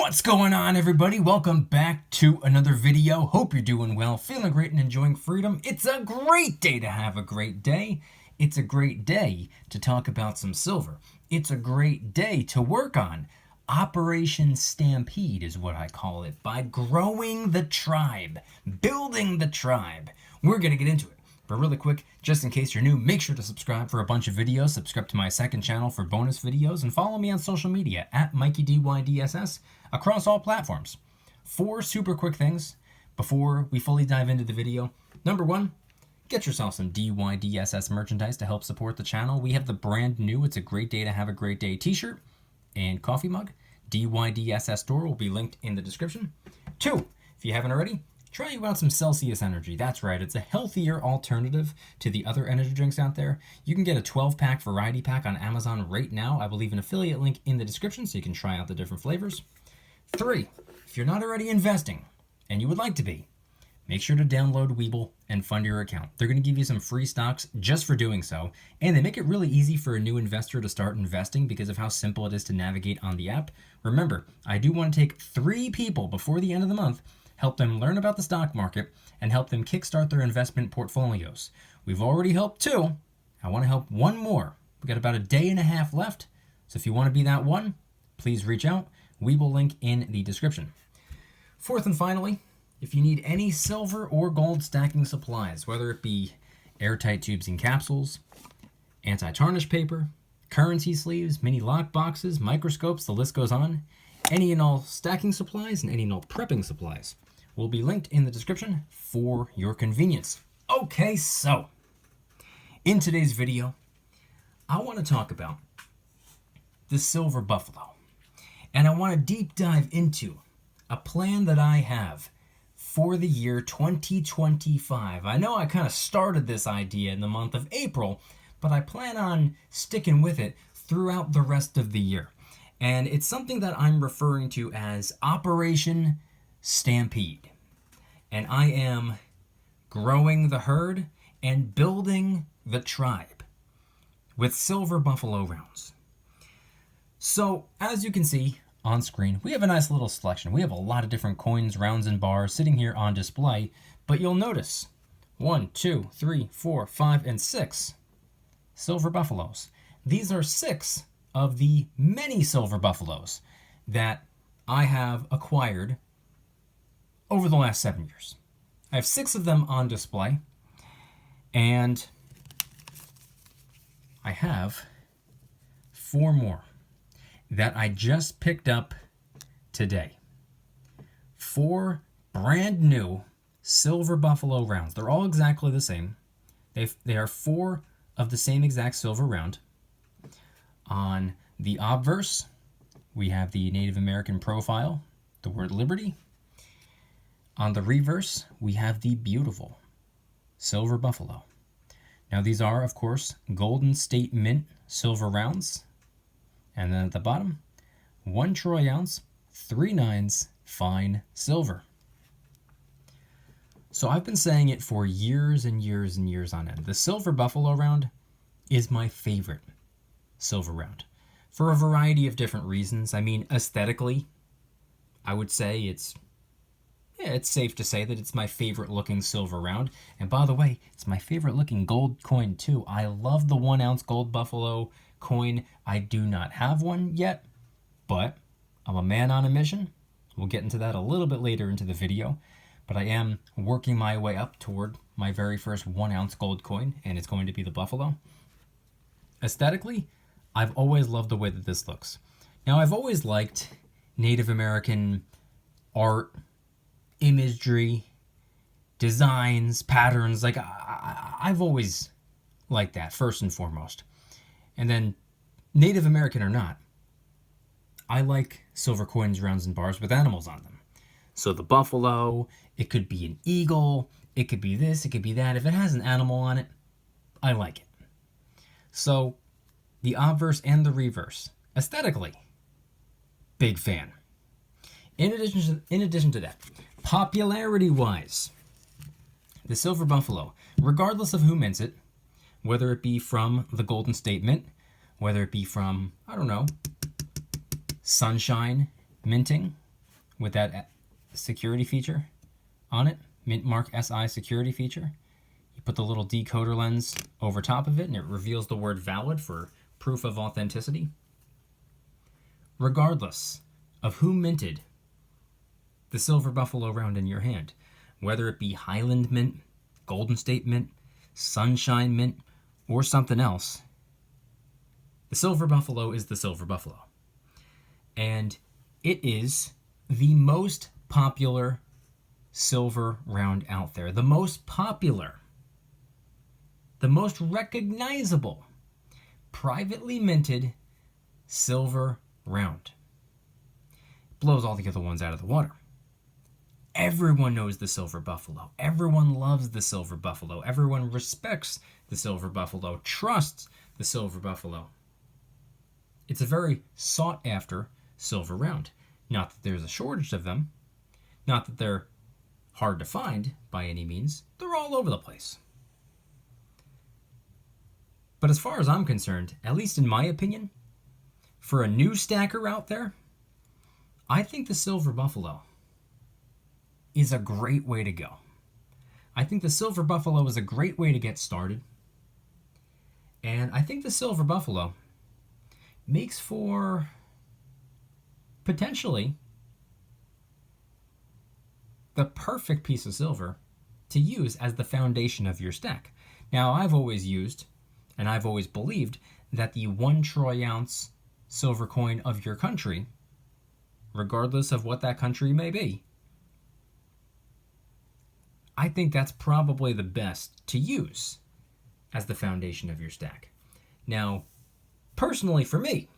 What's going on, everybody? Welcome back to another video. Hope you're doing well, feeling great, and enjoying freedom. It's a great day to have a great day. It's a great day to talk about some silver. It's a great day to work on Operation Stampede is what I call it. By growing the tribe, building the tribe. We're going to get into it. But really quick, just in case you're new, make sure to subscribe for a bunch of videos, subscribe to my second channel for bonus videos, and follow me on social media at Mykie DYDSS across all platforms. 4 super quick things before we fully dive into the video. Number 1, get yourself some DYDSS merchandise to help support the channel. We have the brand new It's a Great Day to Have a Great Day t-shirt and coffee mug. DYDSS store will be linked in the description. 2, if you haven't already, try out some Celsius Energy. That's right, it's a healthier alternative to the other energy drinks out there. You can get a 12-pack variety pack on Amazon right now. I will leave an affiliate link in the description so you can try out the different flavors. 3, if you're not already investing, and you would like to be, make sure to download Webull and fund your account. They're going to give you some free stocks just for doing so, and they make it really easy for a new investor to start investing because of how simple it is to navigate on the app. Remember, I do want to take 3 people before the end of the month, help them learn about the stock market, and help them kickstart their investment portfolios. We've already helped 2. I want to help 1 more. We've got about a day and a half left, so if you want to be that one, please reach out. We will link in the description. 4th and finally, if you need any silver or gold stacking supplies, whether it be airtight tubes and capsules, anti-tarnish paper, currency sleeves, mini lock boxes, microscopes, the list goes on, any and all stacking supplies and any and all prepping supplies will be linked in the description for your convenience. Okay, so in today's video, I want to talk about the silver buffalo. And I want to deep dive into a plan that I have for the year 2025. I know I kind of started this idea in the month of April, but I plan on sticking with it throughout the rest of the year. And it's something that I'm referring to as Operation Stampede. And I am growing the herd and building the tribe with silver buffalo rounds. So, as you can see on screen, we have a nice little selection. We have a lot of different coins, rounds, and bars sitting here on display, but you'll notice 1, 2, 3, 4, 5, and 6 silver buffaloes. These are 6 of the many silver buffaloes that I have acquired over the last 7 years. I have 6 of them on display, and I have 4 more that I just picked up today. 4 brand new silver buffalo rounds. They're all exactly the same. They are 4 of the same exact silver round. On the obverse, we have the Native American profile, the word liberty. On the reverse, we have the beautiful silver buffalo. Now these are, of course, Golden State Mint silver rounds. And then at the bottom, 1 troy ounce, 3 nines, fine silver. So I've been saying it for years and years and years on end. The silver buffalo round is my favorite silver round for a variety of different reasons. I mean, aesthetically, I would say it's safe to say that it's my favorite looking silver round. And by the way, it's my favorite looking gold coin too. I love the 1 ounce gold buffalo coin. I do not have one yet, but I'm a man on a mission. We'll get into that a little bit later into the video, but I am working my way up toward my very first 1 ounce gold coin, and it's going to be the buffalo. Aesthetically, I've always loved the way that this looks. Now, I've always liked Native American art, imagery, designs, patterns. Like, I've always liked that, first and foremost. And then, Native American or not, I like silver coins, rounds, and bars with animals on them. So the buffalo, it could be an eagle, it could be this, it could be that. If it has an animal on it, I like it. So, the obverse and the reverse, aesthetically, big fan. In addition to that, popularity-wise, the silver buffalo, regardless of who mints it, whether it be from the Golden State Mint, whether it be from, I don't know, Sunshine Minting, with that security feature on it, Mint Mark SI security feature. You put the little decoder lens over top of it and it reveals the word valid for proof of authenticity. Regardless of who minted the Silver Buffalo round in your hand, whether it be Highland Mint, Golden State Mint, Sunshine Mint, or something else, the Silver Buffalo is the Silver Buffalo. And it is the most popular silver round out there. The most popular, the most recognizable, privately minted silver round. Blows all the other ones out of the water. Everyone knows the Silver Buffalo. Everyone loves the Silver Buffalo. Everyone respects the Silver Buffalo, trusts the Silver Buffalo. It's a very sought after silver round. Not that there's a shortage of them, not that they're hard to find by any means. They're all over the place. But as far as I'm concerned, at least in my opinion, for a new stacker out there, I think the Silver Buffalo is a great way to go. I think the Silver Buffalo is a great way to get started. And I think the Silver Buffalo makes for potentially the perfect piece of silver to use as the foundation of your stack. Now, I've always used and I've always believed that the 1 troy ounce silver coin of your country, regardless of what that country may be, I think that's probably the best to use as the foundation of your stack. Now, personally for me,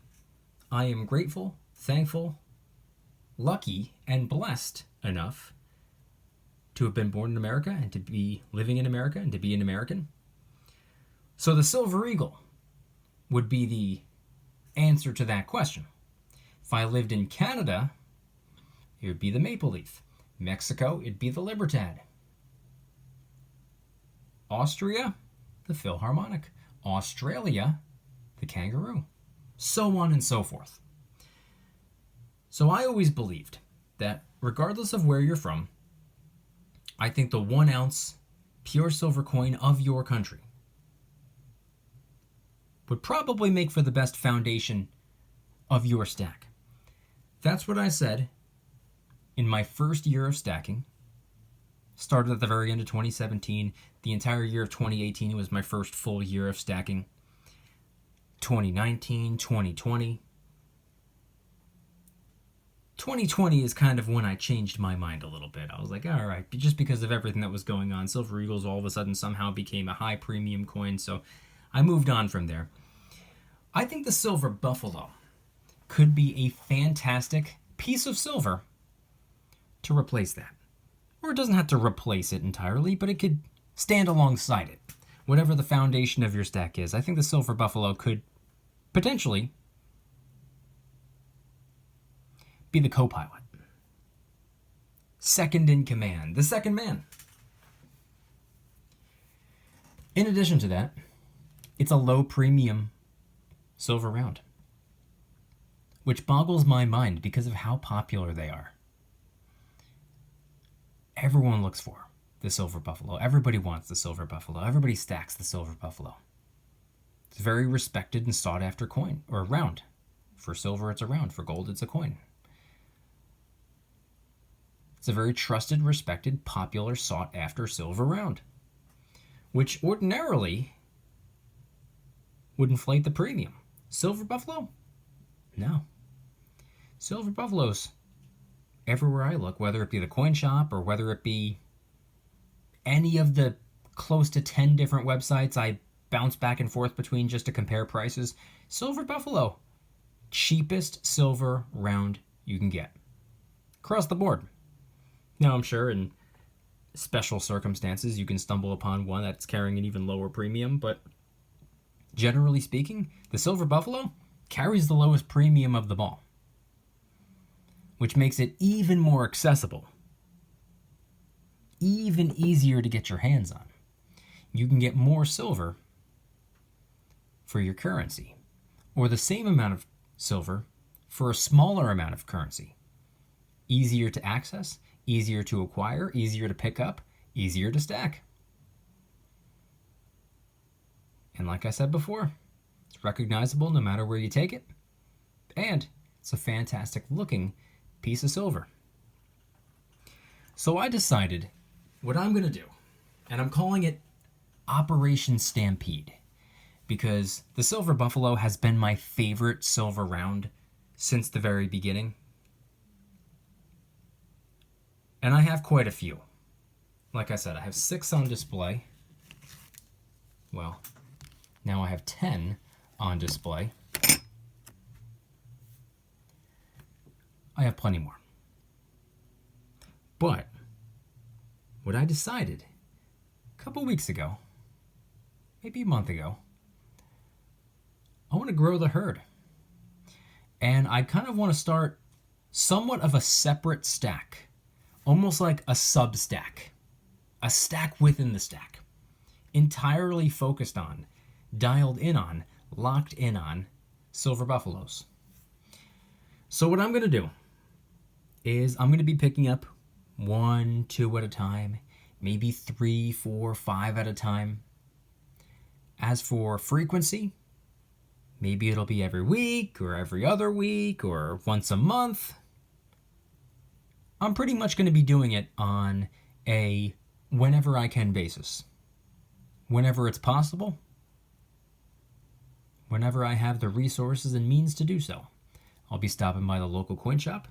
I am grateful, thankful, lucky, and blessed enough to have been born in America and to be living in America and to be an American. So the Silver Eagle would be the answer to that question. If I lived in Canada, it would be the Maple Leaf. Mexico, it'd be the Libertad. Austria, the Philharmonic. Australia, the Kangaroo. So on and so forth. So I always believed that regardless of where you're from, I think the 1 ounce pure silver coin of your country would probably make for the best foundation of your stack. That's what I said in my first year of stacking. Started at the very end of 2017. The entire year of 2018 was my first full year of stacking. 2019, 2020. 2020 is kind of when I changed my mind a little bit. I was like, all right, just because of everything that was going on, Silver Eagles all of a sudden somehow became a high premium coin, so I moved on from there. I think the Silver Buffalo could be a fantastic piece of silver to replace that. Or it doesn't have to replace it entirely, but it could stand alongside it. Whatever the foundation of your stack is, I think the Silver Buffalo could potentially be the co-pilot. Second in command, the second man. In addition to that, it's a low premium silver round, which boggles my mind because of how popular they are. Everyone looks for the Silver Buffalo. Everybody wants the Silver Buffalo. Everybody stacks the Silver Buffalo. It's a very respected and sought after coin, or round. For silver, it's a round. For gold, it's a coin. It's a very trusted, respected, popular, sought after silver round, which ordinarily would inflate the premium. Silver Buffalo? No. Silver Buffaloes, everywhere I look, whether it be the coin shop or whether it be any of the close to 10 different websites I bounce back and forth between just to compare prices, Silver Buffalo, cheapest silver round you can get. Across the board. Now, I'm sure in special circumstances you can stumble upon one that's carrying an even lower premium, but generally speaking, the Silver Buffalo carries the lowest premium of them all, which makes it even more accessible, even easier to get your hands on. You can get more silver for your currency, or the same amount of silver for a smaller amount of currency. Easier to access, easier to acquire, easier to pick up, easier to stack. And like I said before, it's recognizable no matter where you take it. And it's a fantastic looking piece of silver. So I decided what I'm going to do, and I'm calling it Operation Stampede, because the Silver Buffalo has been my favorite silver round since the very beginning. And I have quite a few. Like I said, I have 6 on display. Well, now I have 10 on display. I have plenty more. But what I decided a couple weeks ago, maybe a month ago, I want to grow the herd. And I kind of want to start somewhat of a separate stack, almost like a sub-stack, a stack within the stack, entirely focused on, dialed in on, locked in on silver buffaloes. So what I'm going to do is I'm going to be picking up 1, 2 at a time, maybe 3, 4, 5 at a time. As for frequency, maybe it'll be every week or every other week or once a month. I'm pretty much going to be doing it on a whenever I can basis. Whenever it's possible. Whenever I have the resources and means to do so. I'll be stopping by the local coin shop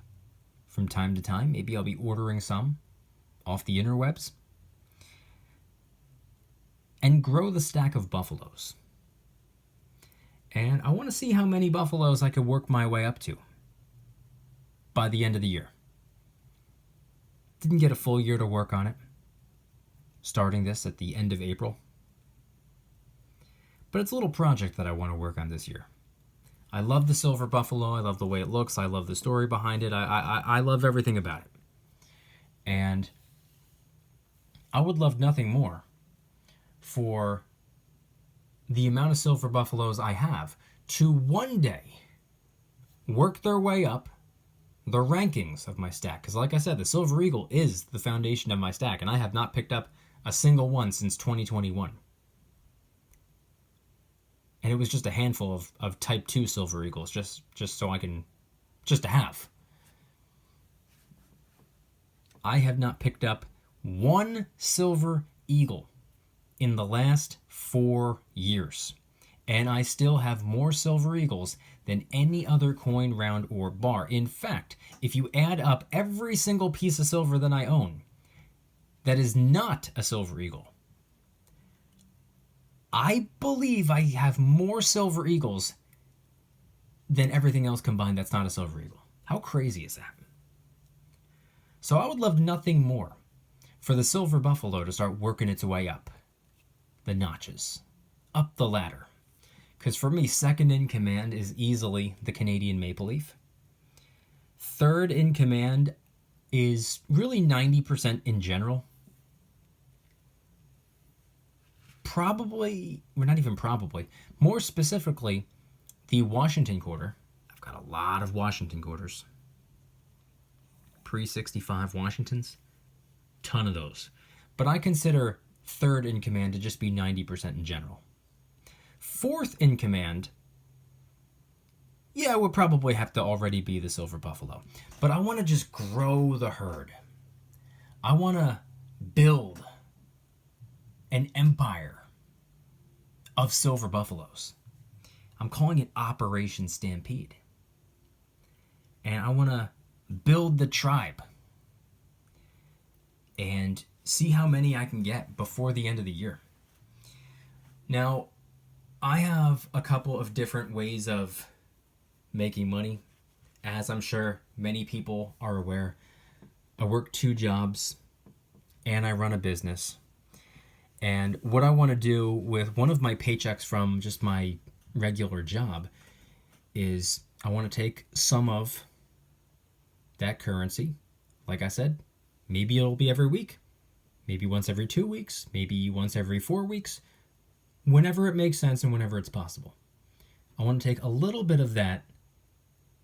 from time to time. Maybe I'll be ordering some off the interwebs. And grow the stack of buffaloes. And I want to see how many buffaloes I could work my way up to by the end of the year. Didn't get a full year to work on it, starting this at the end of April. But it's a little project that I want to work on this year. I love the silver buffalo. I love the way it looks. I love the story behind it. I love everything about it. And I would love nothing more for the amount of silver buffaloes I have to one day work their way up the rankings of my stack. Because like I said, the Silver Eagle is the foundation of my stack, and I have not picked up a single one since 2021. And it was just a handful of Type 2 Silver Eagles, just so I can, just to have. I have not picked up one Silver Eagle in the last 4 years. And I still have more Silver Eagles than any other coin, round, or bar. In fact, if you add up every single piece of silver that I own that is not a Silver Eagle, I believe I have more Silver Eagles than everything else combined that's not a Silver Eagle. How crazy is that? So I would love nothing more for the Silver Buffalo to start working its way up the notches, up the ladder. Because for me, second in command is easily the Canadian Maple Leaf. Third in command is really 90% in general. Probably, well, not even probably, more specifically, the Washington quarter. I've got a lot of Washington quarters. Pre-65 Washingtons. Ton of those. But I consider third in command to just be 90% in general. Fourth in command, yeah, would probably have to already be the Silver Buffalo. But I want to just grow the herd. I want to build an empire of silver buffaloes. I'm calling it Operation Stampede. And I want to build the tribe and see how many I can get before the end of the year. Now, I have a couple of different ways of making money. As I'm sure many people are aware, I work 2 jobs and I run a business. And what I want to do with one of my paychecks from just my regular job is I want to take some of that currency. Like I said, maybe it'll be every week, maybe once every 2 weeks, maybe once every 4 weeks, whenever it makes sense and whenever it's possible. I want to take a little bit of that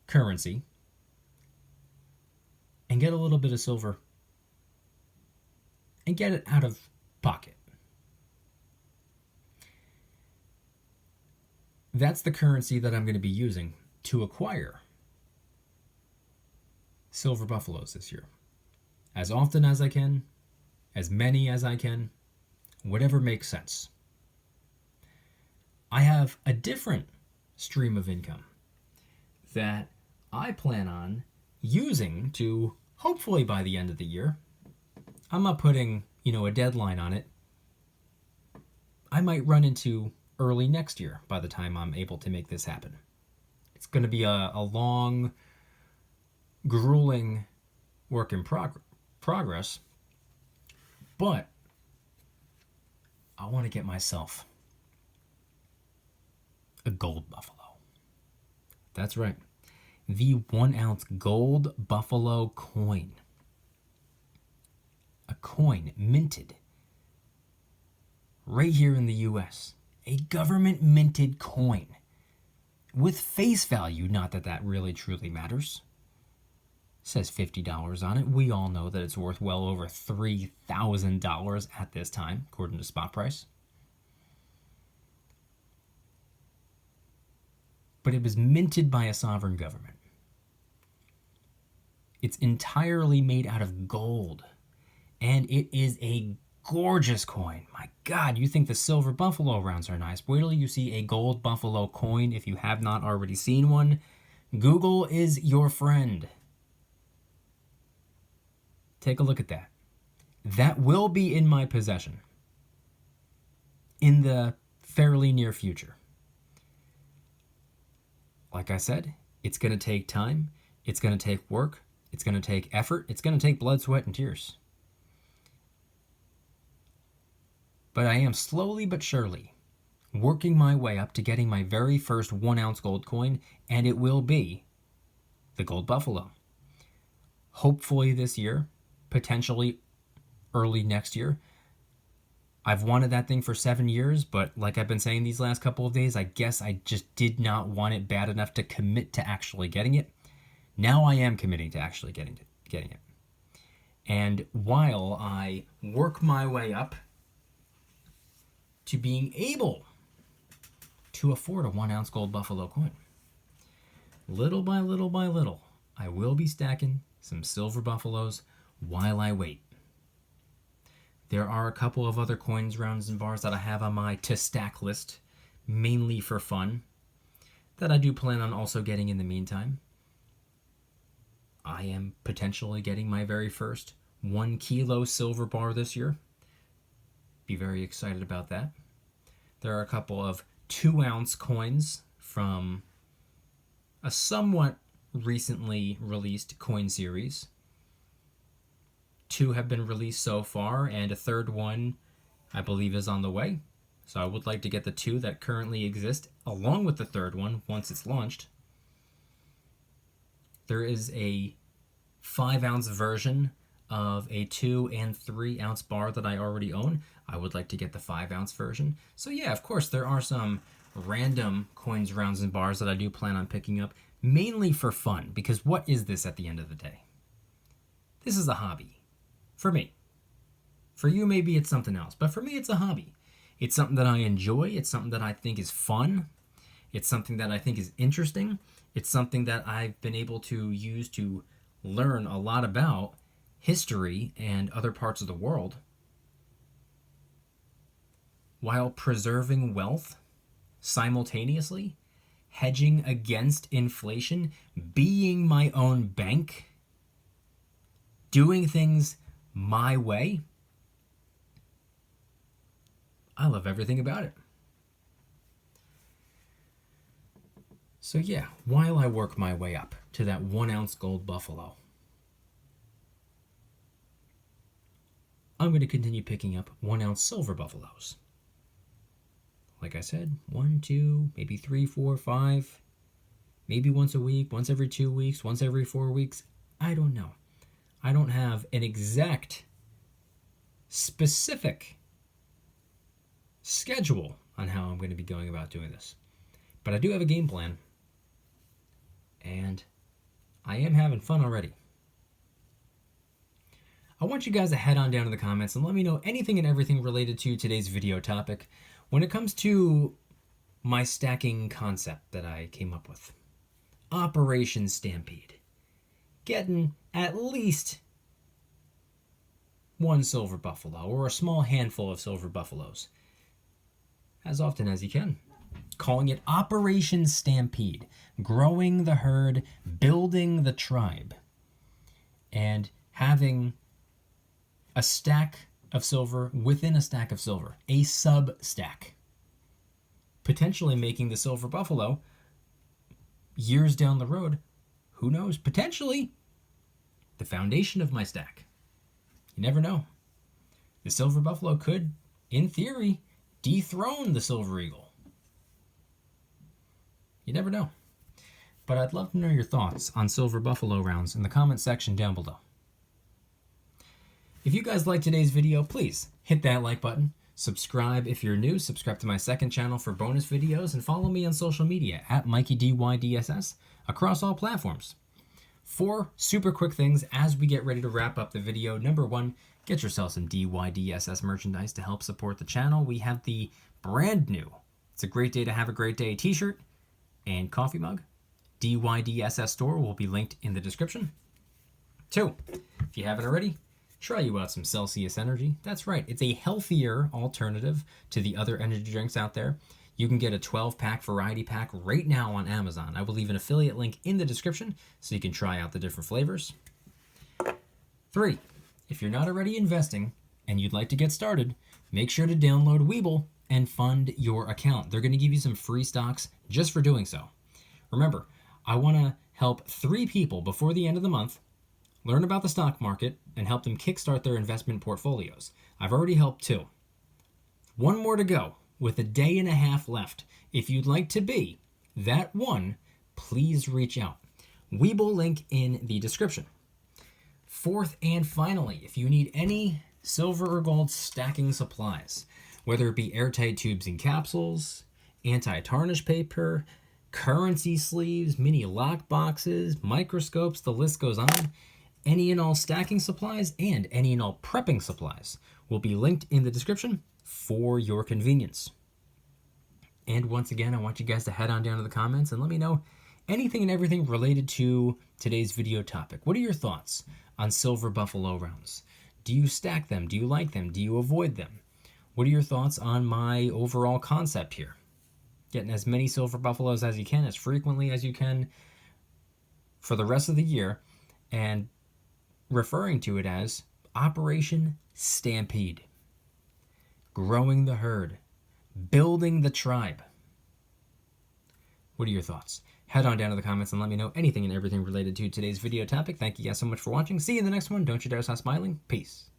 currency and get a little bit of silver and get it out of pocket. That's the currency that I'm going to be using to acquire silver buffaloes this year. As often as I can, as many as I can, whatever makes sense. I have a different stream of income that I plan on using to, hopefully by the end of the year, I'm not putting, a deadline on it. I might run into early next year by the time I'm able to make this happen. It's going to be a long, grueling work in progress, but I want to get myself a gold buffalo. That's right. The 1 ounce gold buffalo coin. A coin minted right here in the US. A government minted coin with face value. Not that that really truly matters. It says $50 on it. We all know that it's worth well over $3,000 at this time, according to spot price. But it was minted by a sovereign government. It's entirely made out of gold. And it is a gorgeous coin. My God, you think the silver buffalo rounds are nice. Wait till you see a gold buffalo coin if you have not already seen one. Google is your friend. Take a look at that. That will be in my possession in the fairly near future. Like I said, it's going to take time. It's going to take work. It's going to take effort. It's going to take blood, sweat, and tears. But I am slowly but surely working my way up to getting my very first 1 ounce gold coin, and it will be the gold buffalo. Hopefully this year, potentially early next year. I've wanted that thing for 7 years, but like I've been saying these last couple of days, I guess I just did not want it bad enough to commit to actually getting it. Now I am committing to actually getting it. And while I work my way up to being able to afford a 1 ounce gold buffalo coin, little by little by little, I will be stacking some silver buffaloes while I wait. There are a couple of other coins, rounds, and bars that I have on my to stack list, mainly for fun, that I do plan on also getting in the meantime. I am potentially getting my very first 1 kilo silver bar this year. Be very excited about that. There are a couple of 2 ounce coins from a somewhat recently released coin series. 2 have been released so far, and a third one I believe is on the way. So I would like to get the 2 that currently exist along with the third one once it's launched. There is a 5 ounce version of a 2 and 3 ounce bar that I already own. I would like to get the 5 ounce version. So yeah, of course, there are some random coins, rounds, and bars that I do plan on picking up, mainly for fun, because what is this at the end of the day? This is a hobby. For me. For you, maybe it's something else, but for me, it's a hobby. It's something that I enjoy. It's something that I think is fun. It's something that I think is interesting. It's something that I've been able to use to learn a lot about history and other parts of the world while preserving wealth simultaneously, hedging against inflation, being my own bank, doing things my way. I love everything about it. So yeah, while I work my way up to that 1 ounce gold buffalo, I'm going to continue picking up 1 ounce silver buffaloes. Like I said, 1, 2, maybe 3, 4, 5, maybe once a week, once every 2 weeks, once every 4 weeks. I don't know. I don't have an exact, specific schedule on how I'm going to be going about doing this. But I do have a game plan. And I am having fun already. I want you guys to head on down to the comments and let me know anything and everything related to today's video topic when it comes to my stacking concept that I came up with. Operation Stampede. Getting at least one silver buffalo or a small handful of silver buffaloes as often as you can. Calling it Operation Stampede. Growing the herd, building the tribe, and having a stack of silver within a stack of silver, a sub-stack. Potentially making the silver buffalo, years down the road, who knows, potentially the foundation of my stack. You never know. The silver buffalo could, in theory, dethrone the silver eagle. You never know. But I'd love to know your thoughts on silver buffalo rounds in the comment section down below. If you guys liked today's video, please hit that like button. Subscribe if you're new. Subscribe to my second channel for bonus videos and follow me on social media at Mykie DYDSS across all platforms. 4 super quick things as we get ready to wrap up the video. Number 1, get yourself some DYDSS merchandise to help support the channel. We have the brand new It's a Great Day to Have a Great Day t-shirt and coffee mug. DYDSS store will be linked in the description. 2, if you haven't already, try you out some Celsius Energy. That's right, it's a healthier alternative to the other energy drinks out there. You can get a 12-pack variety pack right now on Amazon. I will leave an affiliate link in the description so you can try out the different flavors. 3, if you're not already investing and you'd like to get started, make sure to download Webull and fund your account. They're going to give you some free stocks just for doing so. Remember, I want to help 3 people before the end of the month learn about the stock market and help them kickstart their investment portfolios. I've already helped 2. 1 more to go with a day and a half left. If you'd like to be that one, please reach out. Webull link in the description. 4th and finally, if you need any silver or gold stacking supplies, whether it be airtight tubes and capsules, anti-tarnish paper, currency sleeves, mini lock boxes, microscopes, the list goes on. Any and all stacking supplies and any and all prepping supplies will be linked in the description for your convenience. And once again, I want you guys to head on down to the comments and let me know anything and everything related to today's video topic. What are your thoughts on silver buffalo rounds? Do you stack them? Do you like them? Do you avoid them? What are your thoughts on my overall concept here? Getting as many silver buffaloes as you can, as frequently as you can for the rest of the year, and referring to it as Operation Stampede. Growing the herd, building the tribe. What are your thoughts? Head on down to the comments and let me know anything and everything related to today's video topic. Thank you guys so much for watching. See you in the next one. Don't you dare stop smiling. Peace.